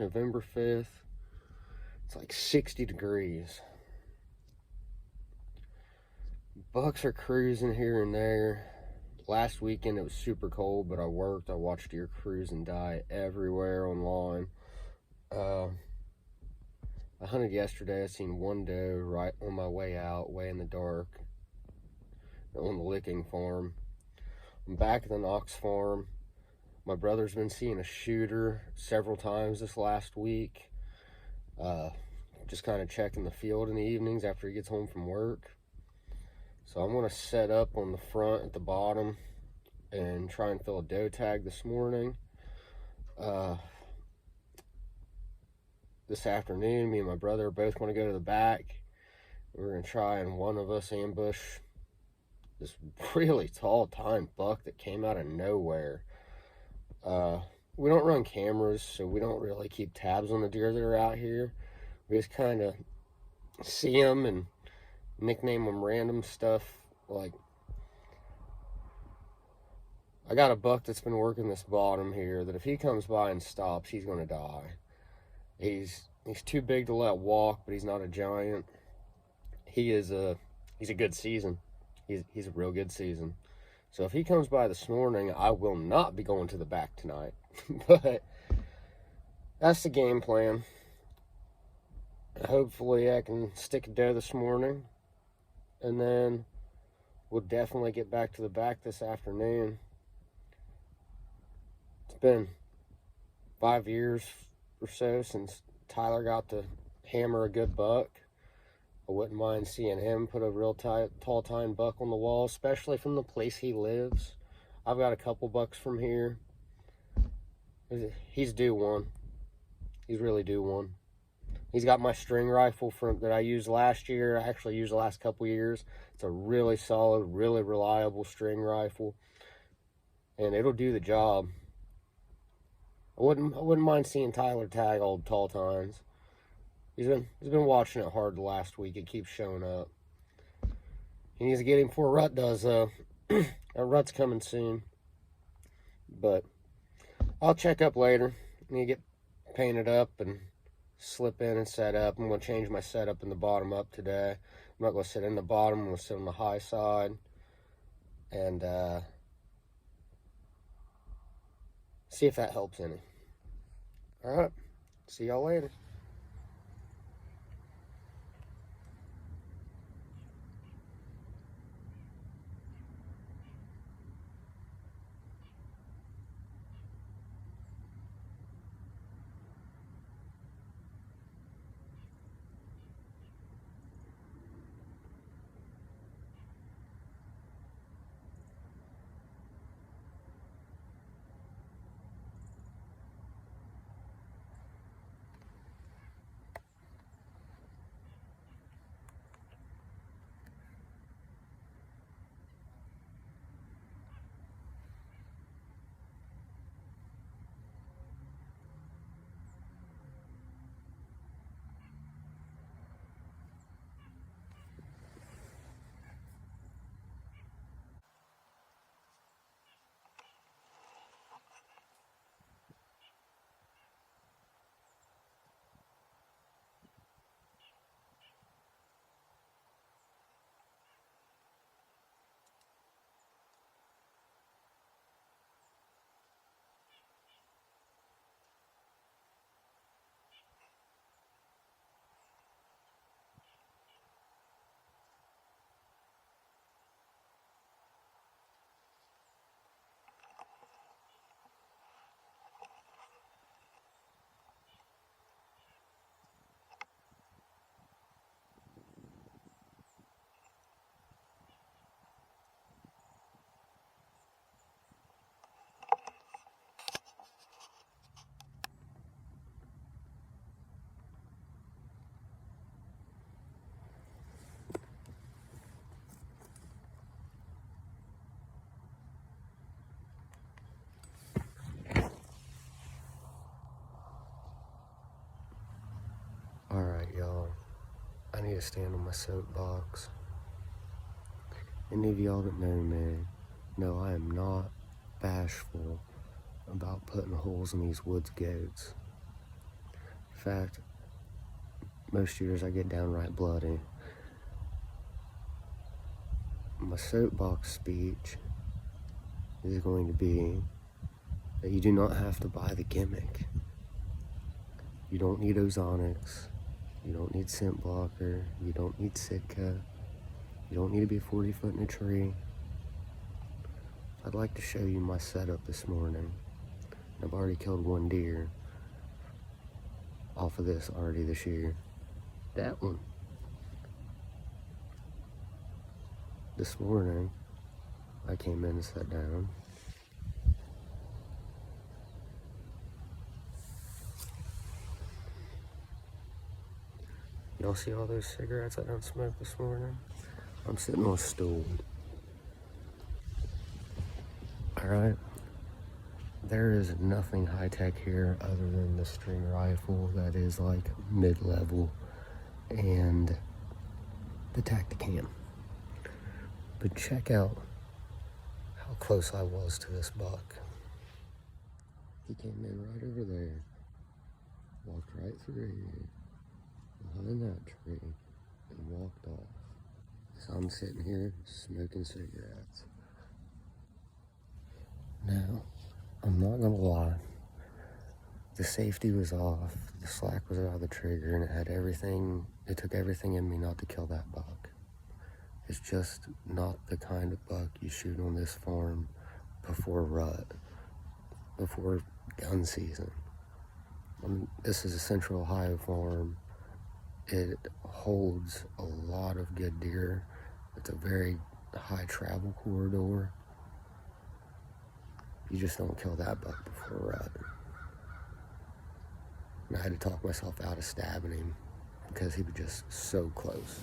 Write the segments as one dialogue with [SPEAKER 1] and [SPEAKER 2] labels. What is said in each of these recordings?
[SPEAKER 1] November 5th. It's like 60 degrees. Bucks are cruising here and there. Last weekend it was super cold, but I worked. I watched deer cruise and die everywhere online. I hunted yesterday. I seen one doe right on my way out, way in the dark, on the licking farm. I'm back at the Knox farm. My brother's been seeing a shooter several times this last week. Just kind of checking the field in the evenings after he gets home from work. So I'm going to set up on the front at the bottom and try and fill a doe tag this morning. This afternoon, me and my brother are both going to go to the back. We're going to try and one of us ambush this really tall tine buck that came out of nowhere. We don't run cameras, so we don't really keep tabs on the deer that are out here. We just kind of see them and nickname them random stuff. Like, I got a buck that's been working this bottom here that if he comes by and stops, he's going to die. He's too big to let walk, but he's not a giant. He's a good season. He's a real good season. So if he comes by this morning, I will not be going to the back tonight. But that's the game plan. Hopefully I can stick a doe this morning, and then we'll definitely get back to the back this afternoon. It's been 5 years or so since Tyler got to hammer a good buck. I wouldn't mind seeing him put a real tall tine buck on the wall, especially from the place he lives. I've got a couple bucks from here. He's due one. He's really due one. He's got my string rifle that I used last year. I actually used the last couple years. It's a really solid, really reliable string rifle, and it'll do the job. I wouldn't mind seeing Tyler tag old tall tines. He's been watching it hard the last week. It keeps showing up. He needs to get him before rut does, though. That rut's coming soon. But I'll check up later. I need to get painted up and slip in and set up. I'm going to change my setup in the bottom up today. I'm not going to sit in the bottom. I'm going to sit on the high side. And see if that helps any. All right. See y'all later. Alright, y'all. I need to stand on my soapbox. Any of y'all that know me know I am not bashful about putting holes in these woods gates. fact, most years I get downright bloody. My soapbox speech is going to be that you do not have to buy the gimmick. You don't need ozonics. You don't need scent blocker. You don't need Sitka. You don't need to be 40 foot in a tree. I'd like to show you my setup this morning. I've already killed one deer off of this already this year. That one. This morning, I came in and sat down. Y'all see all those cigarettes I don't smoke this morning? I'm sitting on a stool. Alright? There is nothing high-tech here other than the string rifle that is like mid-level and the Tacticam. But check out how close I was to this buck. He came in right over there, walked right through here, behind that tree, and walked off. So I'm sitting here smoking cigarettes. Now, I'm not gonna lie, the safety was off, the slack was out of the trigger, and it took everything in me not to kill that buck. It's just not the kind of buck you shoot on this farm before rut, before gun season. This is a Central Ohio farm. It holds a lot of good deer. It's a very high travel corridor. You just don't kill that buck before rut. And I had to talk myself out of stabbing him because he was just so close.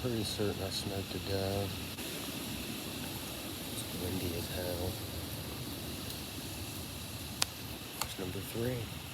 [SPEAKER 1] Pretty certain I smoked a dove. It's windy as hell. It's number 3.